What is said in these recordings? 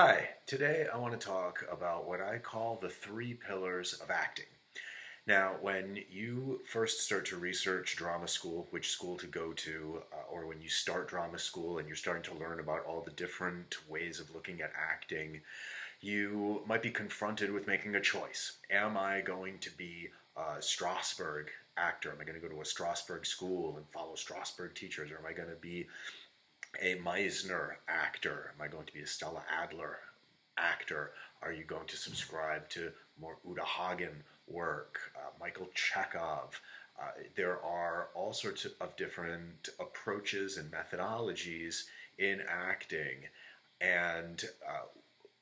Hi, today I want to talk about what I call the three pillars of acting. Now, when you first start to research drama school, which school to go to, or when you start drama school and you're starting to learn about all the different ways of looking at acting, you might be confronted with making a choice. Am I going to be a Strasberg actor? Am I going to go to a Strasberg school and follow Strasberg teachers? Or am I going to be a Meisner actor? Am I going to be a Stella Adler actor? Are you going to subscribe to more Uta Hagen work, Michael Chekhov? There are all sorts of different approaches and methodologies in acting, and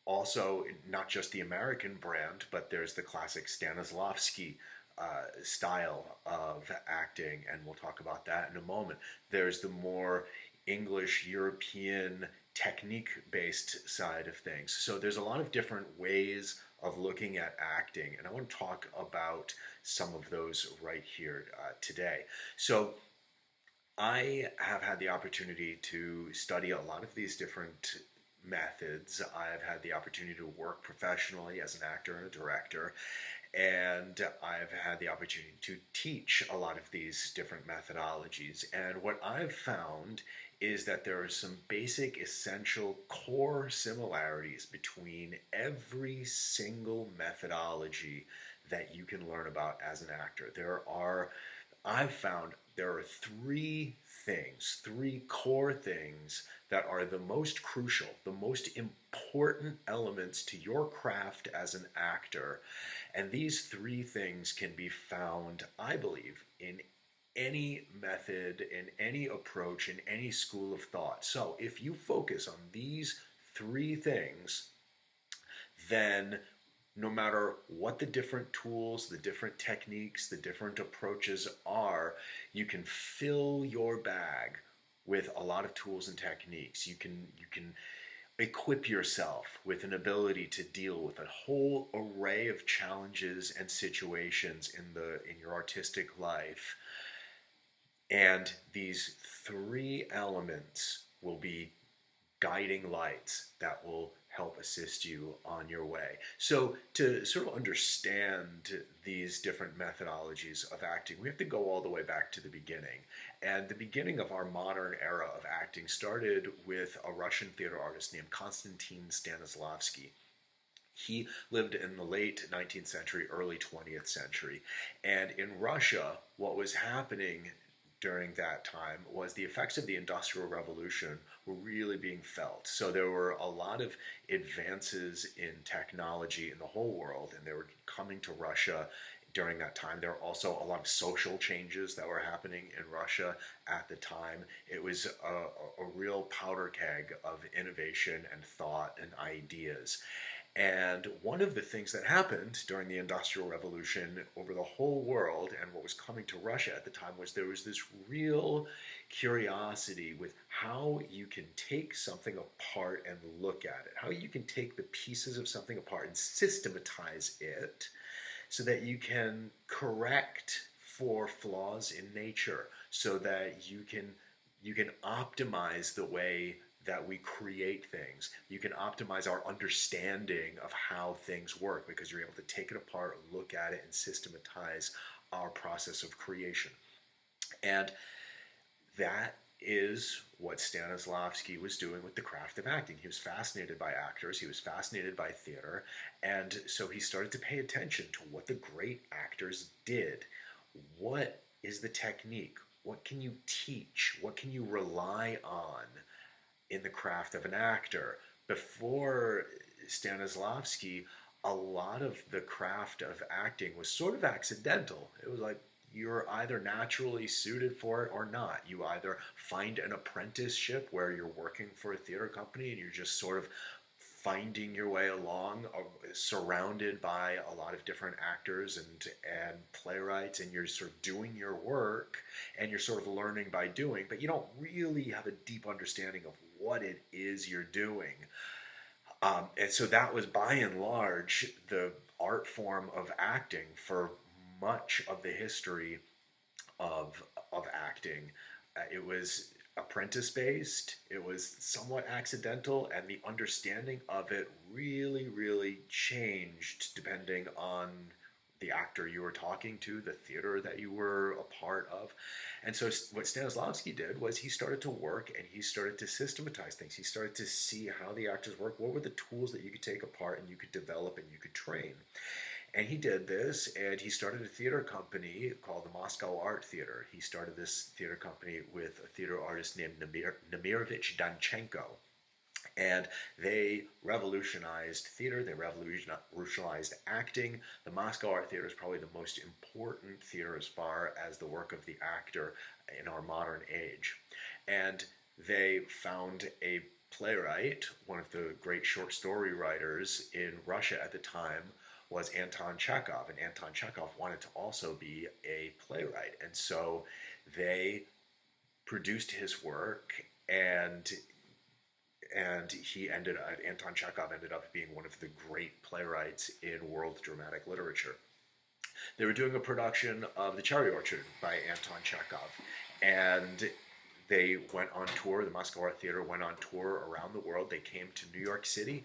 also not just the American brand, but there's the classic Stanislavski style of acting, and we'll talk about that in a moment. There's the more English European technique based side of things. So there's a lot of different ways of looking at acting, and I want to talk about some of those right here today. So I have had the opportunity to study a lot of these different methods. I've had the opportunity to work professionally as an actor and a director, and I've had the opportunity to teach a lot of these different methodologies. And what I've found is that there are some basic, essential, core similarities between every single methodology that you can learn about as an actor. I've found there are three core things that are the most crucial, the most important elements to your craft as an actor. And these three things can be found, I believe, in any method, in any approach, in any school of thought. So if you focus on these three things, then no matter what the different tools, the different techniques, the different approaches are, you can fill your bag with a lot of tools and techniques. You can equip yourself with an ability to deal with a whole array of challenges and situations in your artistic life. And these three elements will be guiding lights that will help assist you on your way. So to sort of understand these different methodologies of acting, we have to go all the way back to the beginning. And the beginning of our modern era of acting started with a Russian theater artist named Konstantin Stanislavski. He lived in the late 19th century, early 20th century. And in Russia, what was happening during that time was the effects of the Industrial Revolution were really being felt. So there were a lot of advances in technology in the whole world, and they were coming to Russia during that time. There were also a lot of social changes that were happening in Russia at the time. It was a real powder keg of innovation and thought and ideas. And one of the things that happened during the Industrial Revolution over the whole world and what was coming to Russia at the time was there was this real curiosity with how you can take something apart and look at it, how you can take the pieces of something apart and systematize it so that you can correct for flaws in nature, so that you can optimize the way that we create things. You can optimize our understanding of how things work because you're able to take it apart, look at it, and systematize our process of creation. And that is what Stanislavski was doing with the craft of acting. He was fascinated by actors, he was fascinated by theater, and so he started to pay attention to what the great actors did. What is the technique? What can you teach? What can you rely on in the craft of an actor? Before Stanislavski, a lot of the craft of acting was sort of accidental. It was like you're either naturally suited for it or not. You either find an apprenticeship where you're working for a theater company and you're just sort of finding your way along, surrounded by a lot of different actors and playwrights, and you're sort of doing your work and you're sort of learning by doing, but you don't really have a deep understanding of what it is you're doing. And so that was by and large the art form of acting for much of the history of acting. It was apprentice based, it was somewhat accidental, and the understanding of it really, really changed depending on the actor you were talking to, the theater that you were a part of. And so, what Stanislavski did was he started to work and he started to systematize things. He started to see how the actors work, what were the tools that you could take apart and you could develop and you could train. And he did this, and he started a theater company called the Moscow Art Theater. He started this theater company with a theater artist named Nemirovich Danchenko. And they revolutionized theater, they revolutionized acting. The Moscow Art Theater is probably the most important theater as far as the work of the actor in our modern age. And they found a playwright, one of the great short story writers in Russia at the time was Anton Chekhov, and Anton Chekhov wanted to also be a playwright. And so they produced his work, and Anton Chekhov ended up being one of the great playwrights in world dramatic literature. They were doing a production of The Cherry Orchard by Anton Chekhov, and they went on tour. The Moscow Art Theater went on tour around the world. They came to New York City,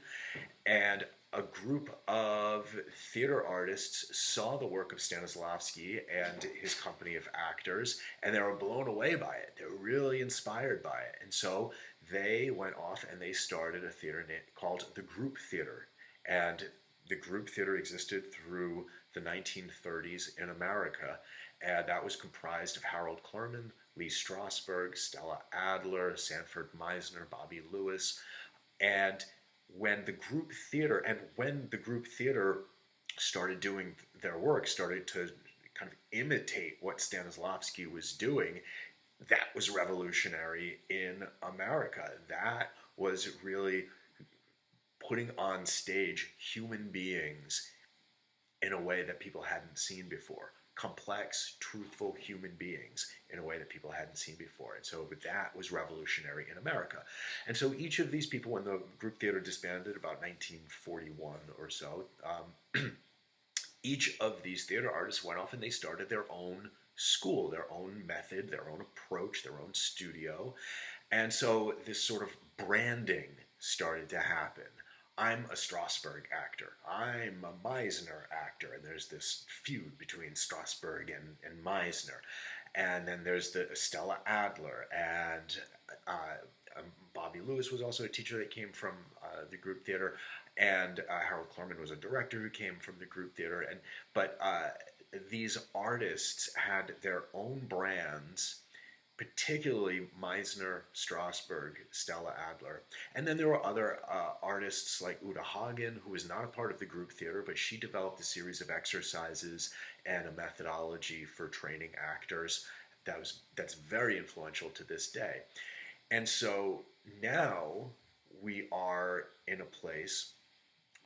and a group of theater artists saw the work of Stanislavski and his company of actors, and they were blown away by it. They were really inspired by it. And so they went off and they started a theater called the Group Theater. And the Group Theater existed through the 1930s in America, and that was comprised of Harold Clurman, Lee Strasberg, Stella Adler, Sanford Meisner, Bobby Lewis. And when the group theater started doing their work, started to kind of imitate what Stanislavski was doing, that was revolutionary in America. That was really putting on stage human beings in a way that people hadn't seen before. Complex, truthful human beings in a way that people hadn't seen before. And so that was revolutionary in America. And so each of these people, when the group theater disbanded about 1941 or so, each of these theater artists went off and they started their own school, their own method, their own approach, their own studio. And so this sort of branding started to happen. I'm a Strasberg actor. I'm a Meisner actor. And there's this feud between Strasberg and Meisner. And then there's the Stella Adler. And Bobby Lewis was also a teacher that came from the group theater. And Harold Clurman was a director who came from the group theater. But these artists had their own brands, particularly Meisner, Strasberg, Stella Adler. And then there were other artists like Uta Hagen, who was not a part of the group theater, but she developed a series of exercises and a methodology for training actors that's very influential to this day. And so now we are in a place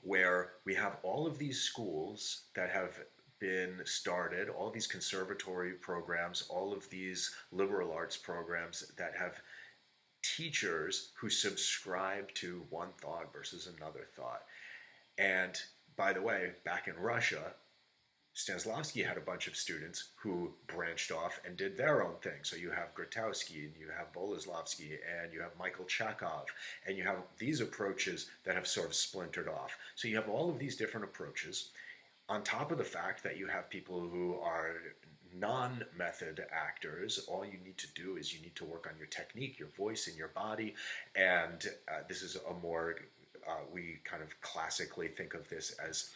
where we have all of these schools that have been started, all these conservatory programs, all of these liberal arts programs that have teachers who subscribe to one thought versus another thought. And by the way, back in Russia, Stanislavski had a bunch of students who branched off and did their own thing. So you have Grotowski, and you have Boleslavsky, and you have Michael Chekhov, and you have these approaches that have sort of splintered off. So you have all of these different approaches, on top of the fact that you have people who are non-method actors. All you need to do is you need to work on your technique, your voice, and your body. And this is a more, we kind of classically think of this as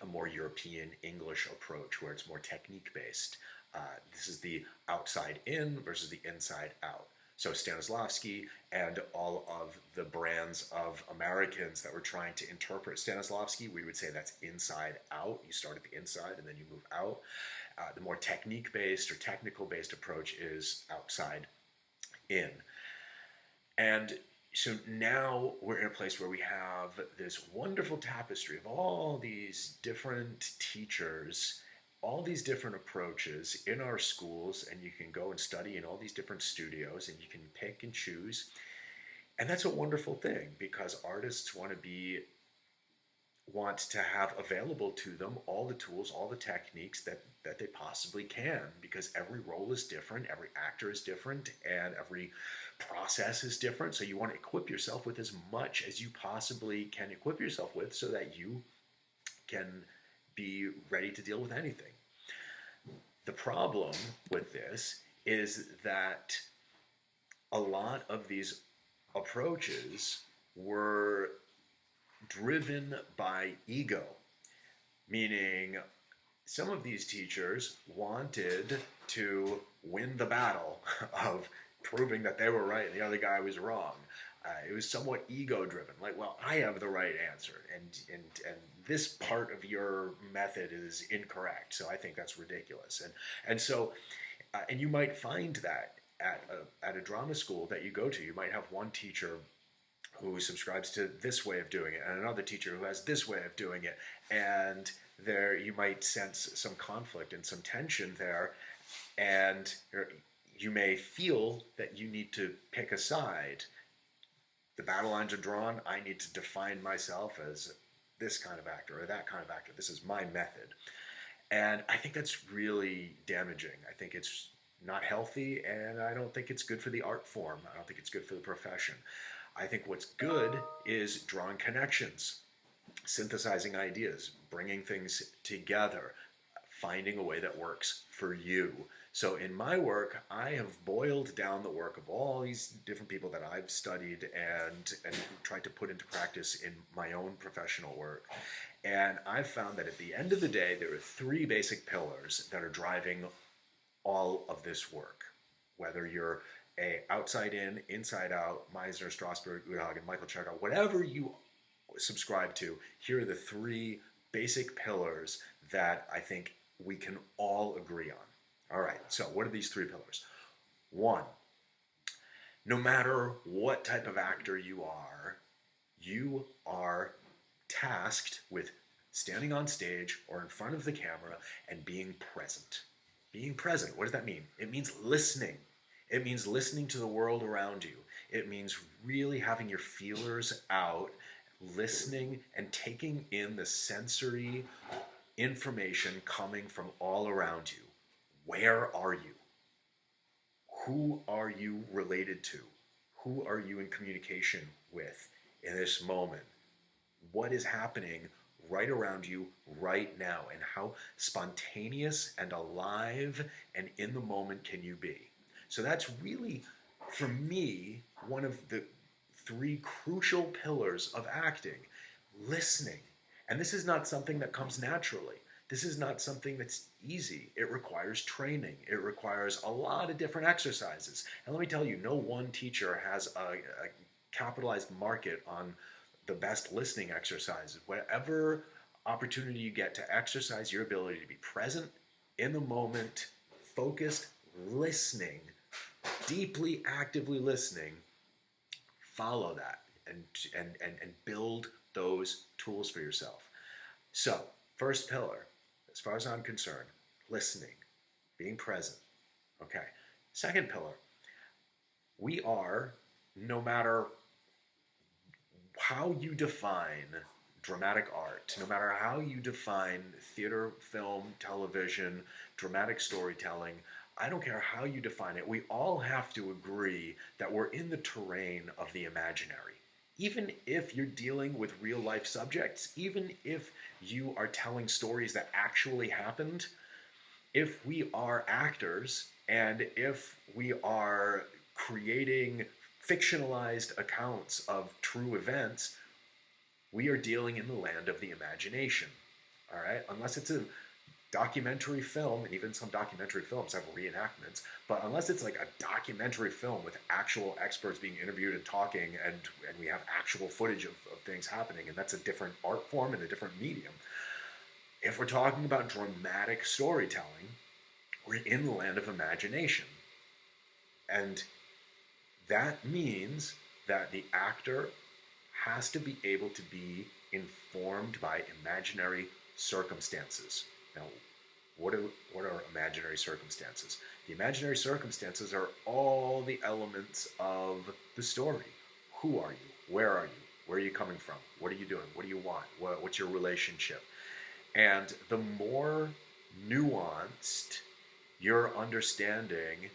a more European English approach where it's more technique-based. This is the outside in versus the inside out. So Stanislavski and all of the brands of Americans that were trying to interpret Stanislavski, we would say that's inside out. You start at the inside and then you move out. The more technique-based or technical-based approach is outside in. And so now we're in a place where we have this wonderful tapestry of all these different teachers, all these different approaches in our schools, and you can go and study in all these different studios and you can pick and choose. And that's a wonderful thing because artists want to be want to have available to them all the tools, all the techniques that they possibly can, because every role is different, every actor is different, and every process is different. So you want to equip yourself with as much as you possibly can equip yourself with so that you can be ready to deal with anything. The problem with this is that a lot of these approaches were driven by ego, meaning some of these teachers wanted to win the battle of proving that they were right and the other guy was wrong. It was somewhat ego driven, like, well, I have the right answer, and this part of your method is incorrect, so I think that's ridiculous. And so and you might find that at a drama school that you go to, you might have one teacher who subscribes to this way of doing it and another teacher who has this way of doing it, and there you might sense some conflict and some tension there, and you may feel that you need to pick a side. The battle lines are drawn. I need to define myself as this kind of actor or that kind of actor. This is my method. And I think that's really damaging. I think it's not healthy, and I don't think it's good for the art form. I don't think it's good for the profession. I think what's good is drawing connections, synthesizing ideas, bringing things together, finding a way that works for you. So in my work, I have boiled down the work of all these different people that I've studied and tried to put into practice in my own professional work. And I've found that at the end of the day, there are three basic pillars that are driving all of this work. Whether you're a outside in, inside out, Meisner, Strasberg, Udhagen, Michael Chekhov, whatever you subscribe to, here are the three basic pillars that I think we can all agree on. All right, so what are these three pillars? One, no matter what type of actor you are tasked with standing on stage or in front of the camera and being present. Being present, what does that mean? It means listening. It means listening to the world around you. It means really having your feelers out, listening and taking in the sensory information coming from all around you. Where are you? Who are you related to? Who are you in communication with in this moment? What is happening right around you right now? And how spontaneous and alive and in the moment can you be? So that's really, for me, one of the three crucial pillars of acting. Listening. And this is not something that comes naturally. This is not something that's easy. It requires training. It requires a lot of different exercises. And let me tell you, no one teacher has a capitalized market on the best listening exercises. Whatever opportunity you get to exercise your ability to be present, in the moment, focused, listening, deeply, actively listening, follow that and build those tools for yourself. So, first pillar, as far as I'm concerned, listening, being present. Okay. Second pillar, we are, no matter how you define dramatic art, no matter how you define theater, film, television, dramatic storytelling, I don't care how you define it, we all have to agree that we're in the terrain of the imaginary. Even if you're dealing with real life subjects, even if you are telling stories that actually happened, if we are actors and if we are creating fictionalized accounts of true events, we are dealing in the land of the imagination. All right? Unless it's a documentary film, and even some documentary films have reenactments, but unless it's like a documentary film with actual experts being interviewed and talking, and we have actual footage of things happening, and that's a different art form and a different medium. If we're talking about dramatic storytelling, we're in the land of imagination. And that means that the actor has to be able to be informed by imaginary circumstances. Now, what are imaginary circumstances? The imaginary circumstances are all the elements of the story. Who are you? Where are you? Where are you coming from? What are you doing? What do you want? What's your relationship? And the more nuanced your understanding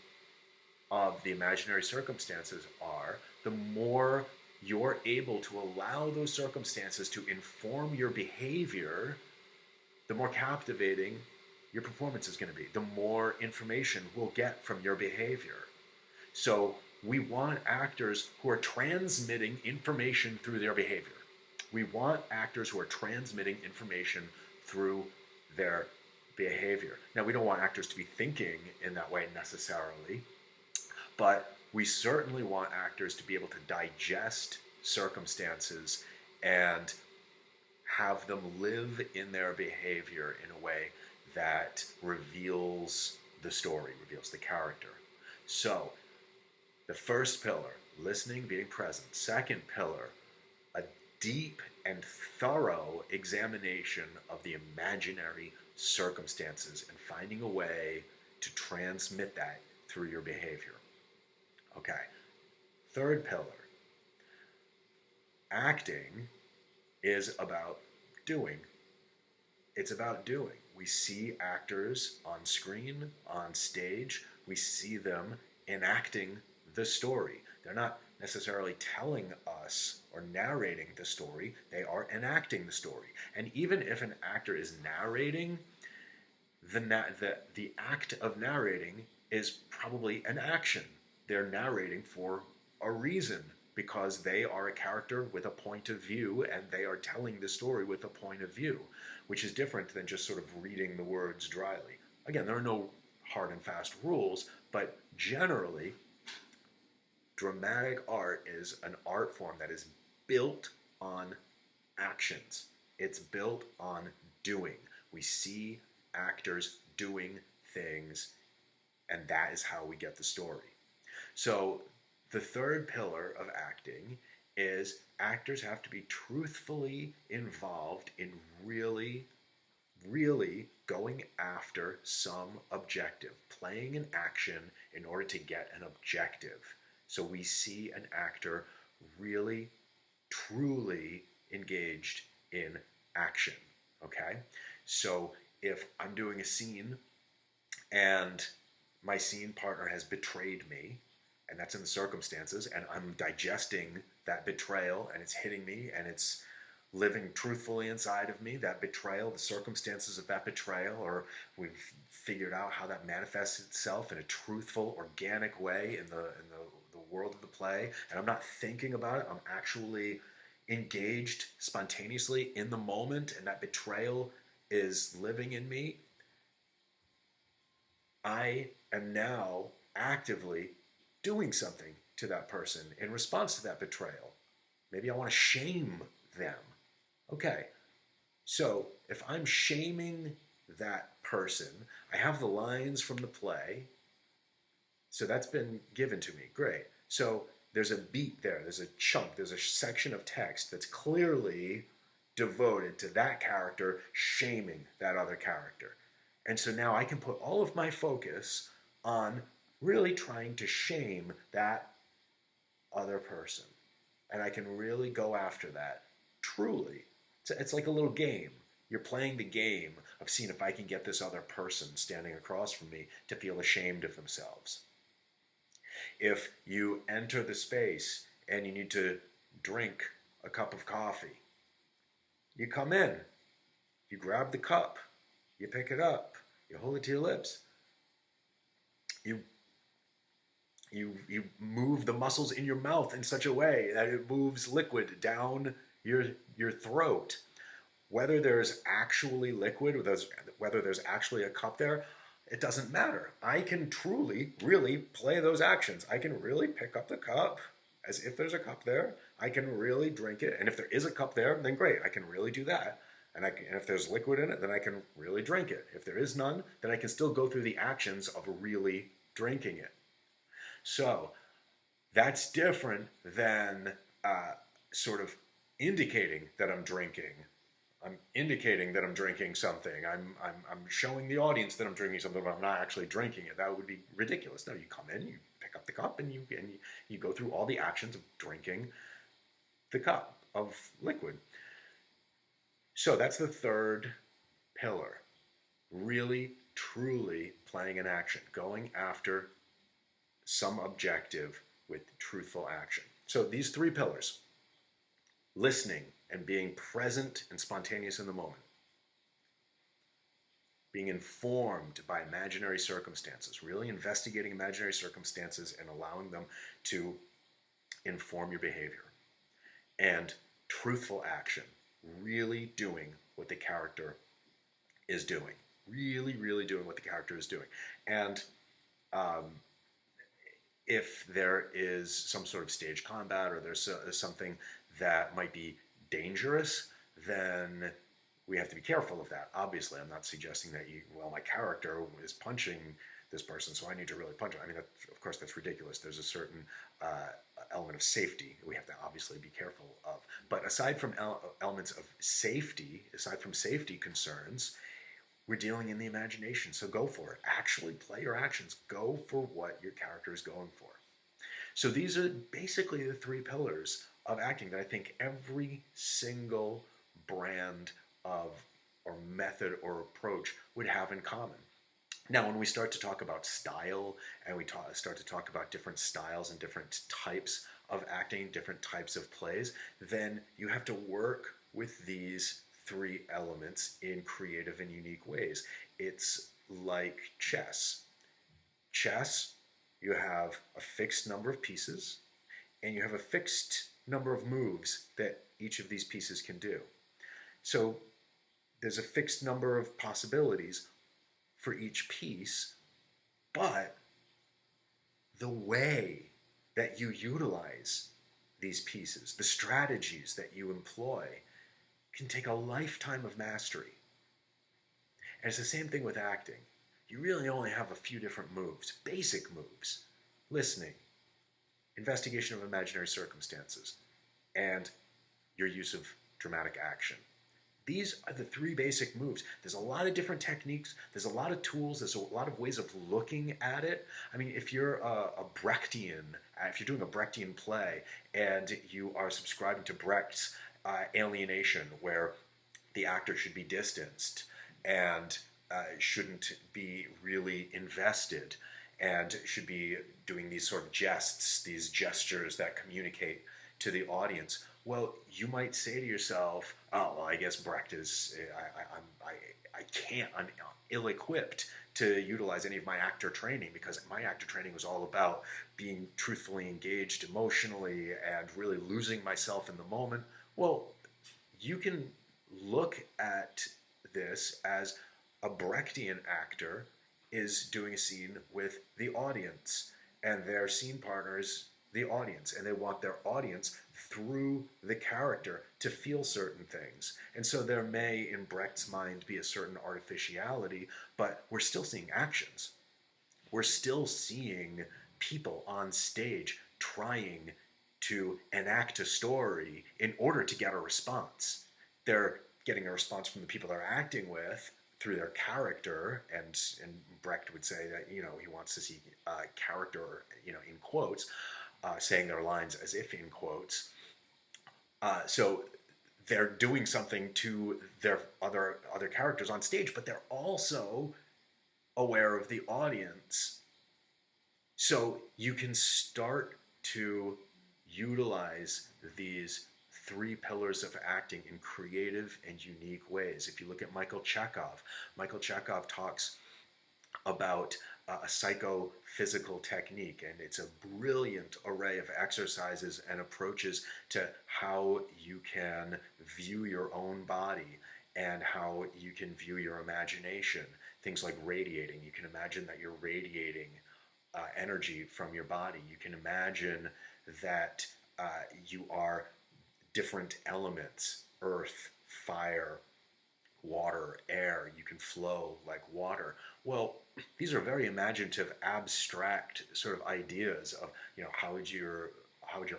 of the imaginary circumstances are, the more you're able to allow those circumstances to inform your behavior, the more captivating your performance is going to be, the more information we'll get from your behavior. So we want actors who are transmitting information through their behavior. We want actors who are transmitting information through their behavior. Now, we don't want actors to be thinking in that way necessarily, but we certainly want actors to be able to digest circumstances and have them live in their behavior in a way that reveals the story, reveals the character. So, the first pillar, listening, being present. Second pillar, a deep and thorough examination of the imaginary circumstances and finding a way to transmit that through your behavior. Okay. Third pillar, acting is about doing. It's about doing. We see actors on screen, on stage. We see them enacting the story. They're not necessarily telling us or narrating the story. They are enacting the story. And even if an actor is narrating, the act of narrating is probably an action. They're narrating for a reason, because they are a character with a point of view and they are telling the story with a point of view, which is different than just sort of reading the words dryly. Again, there are no hard and fast rules, but generally, dramatic art is an art form that is built on actions. It's built on doing. We see actors doing things, and that is how we get the story. So the third pillar of acting is actors have to be truthfully involved in really, really going after some objective, playing an action in order to get an objective. So we see an actor really, truly engaged in action, okay? So if I'm doing a scene and my scene partner has betrayed me, and that's in the circumstances, and I'm digesting that betrayal, and it's hitting me, and it's living truthfully inside of me, that betrayal, the circumstances of that betrayal, or we've figured out how that manifests itself in a truthful, organic way in the world of the play, and I'm not thinking about it, I'm actually engaged spontaneously in the moment, and that betrayal is living in me. I am now actively doing something to that person in response to that betrayal. Maybe I want to shame them. Okay, so if I'm shaming that person, I have the lines from the play, so that's been given to me. Great. So there's a beat there, there's a chunk, there's a section of text that's clearly devoted to that character shaming that other character. And so now I can put all of my focus on really trying to shame that other person. And I can really go after that, truly. It's like a little game. You're playing the game of seeing if I can get this other person standing across from me to feel ashamed of themselves. If you enter the space and you need to drink a cup of coffee, you come in, you grab the cup, you pick it up, you hold it to your lips, you move the muscles in your mouth in such a way that it moves liquid down your throat. Whether there's actually liquid, whether there's actually a cup there, it doesn't matter. I can truly, really play those actions. I can really pick up the cup as if there's a cup there. I can really drink it. And if there is a cup there, then great. I can really do that. And if there's liquid in it, then I can really drink it. If there is none, then I can still go through the actions of really drinking it. So that's different than sort of indicating that I'm drinking. I'm indicating that I'm drinking something. I'm showing the audience that I'm drinking something, but I'm not actually drinking it. That would be ridiculous. No, you come in, you pick up the cup, and you go through all the actions of drinking the cup. of liquid. So that's the third pillar. Really, truly playing an action, going after some objective with truthful action. So these three pillars: listening and being present and spontaneous in the moment, being informed by imaginary circumstances, really investigating imaginary circumstances and allowing them to inform your behavior, and truthful action, really doing what the character is doing, really doing what the character is doing. And if there is some sort of stage combat, or there's something that might be dangerous, then we have to be careful of that. Obviously, I'm not suggesting that my character is punching this person, so I need to really punch him. I mean, of course, that's ridiculous. There's a certain element of safety we have to obviously be careful of. But aside from elements of safety, aside from safety concerns, we're dealing in the imagination, so go for it. Actually play your actions. Go for what your character is going for. So these are basically the three pillars of acting that I think every single brand of or method or approach would have in common. Now, when we start to talk about style, and we start to talk about different styles and different types of acting, different types of plays, then you have to work with these three elements in creative and unique ways. It's like chess. Chess, you have a fixed number of pieces, and you have a fixed number of moves that each of these pieces can do. So there's a fixed number of possibilities for each piece, but the way that you utilize these pieces, the strategies that you employ, can take a lifetime of mastery. And it's the same thing with acting. You really only have a few different moves, basic moves: listening, investigation of imaginary circumstances, and your use of dramatic action. These are the three basic moves. There's a lot of different techniques. There's a lot of tools. There's a lot of ways of looking at it. I mean, if you're a Brechtian, if you're doing a Brechtian play and you are subscribing to Brecht's alienation, where the actor should be distanced and shouldn't be really invested and should be doing these sort of jests, these gestures that communicate to the audience, well, you might say to yourself, "Oh, well, I guess Brecht is. I can't. I'm ill-equipped to utilize any of my actor training, because my actor training was all about being truthfully engaged emotionally and really losing myself in the moment." Well, you can look at this as a Brechtian actor is doing a scene with the audience, and their scene partners the audience, and they want their audience through the character to feel certain things. And so there may, in Brecht's mind, be a certain artificiality, but we're still seeing actions. We're still seeing people on stage trying to enact a story in order to get a response. They're getting a response from the people they're acting with through their character, and Brecht would say that, he wants to see character, in quotes, saying their lines as if in quotes. So they're doing something to their other characters on stage, but they're also aware of the audience. So you can start to utilize these three pillars of acting in creative and unique ways. If you look at Michael Chekhov talks about a psychophysical technique, and it's a brilliant array of exercises and approaches to how you can view your own body and how you can view your imagination. Things like radiating. You can imagine that you're radiating energy from your body. You can imagine that you are different elements: earth, fire, water, air. You can flow like water. Well, these are very imaginative, abstract sort of ideas of, how would your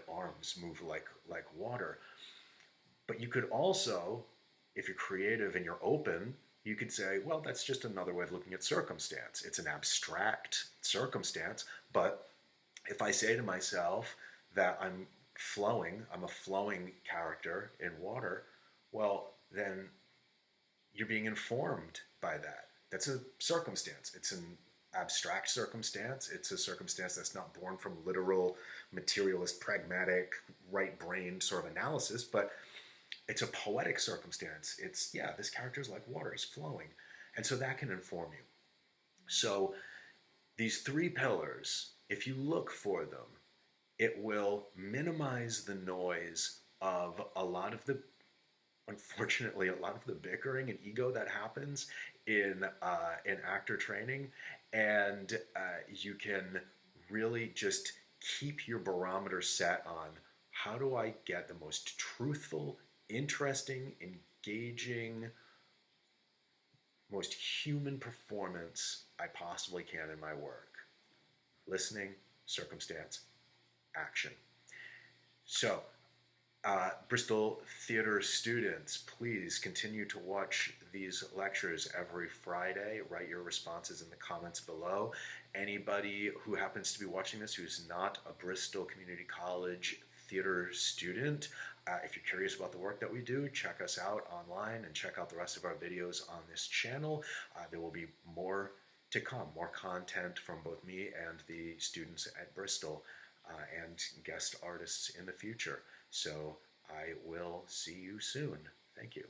arms move like water. But you could also, if you're creative and you're open, you could say, well, that's just another way of looking at circumstance. It's an abstract circumstance, but if I say to myself that I'm flowing, I'm a flowing character in water, well, then you're being informed by that. That's a circumstance. It's an abstract circumstance. It's a circumstance that's not born from literal, materialist, pragmatic, right brain sort of analysis, but it's a poetic circumstance. It's, yeah, this character is like water, he's flowing. And so that can inform you. So these three pillars, if you look for them, it will minimize the noise of a lot of the, unfortunately, a lot of the bickering and ego that happens in actor training, and you can really just keep your barometer set on how do I get the most truthful, interesting, engaging, most human performance I possibly can in my work. Listening, circumstance, action. So, Bristol Theater students, please continue to watch these lectures every Friday. Write your responses in the comments below. Anybody who happens to be watching this who's not a Bristol Community College theater student, if you're curious about the work that we do, check us out online and check out the rest of our videos on this channel. There will be more to come, more content from both me and the students at Bristol and guest artists in the future. So I will see you soon. Thank you.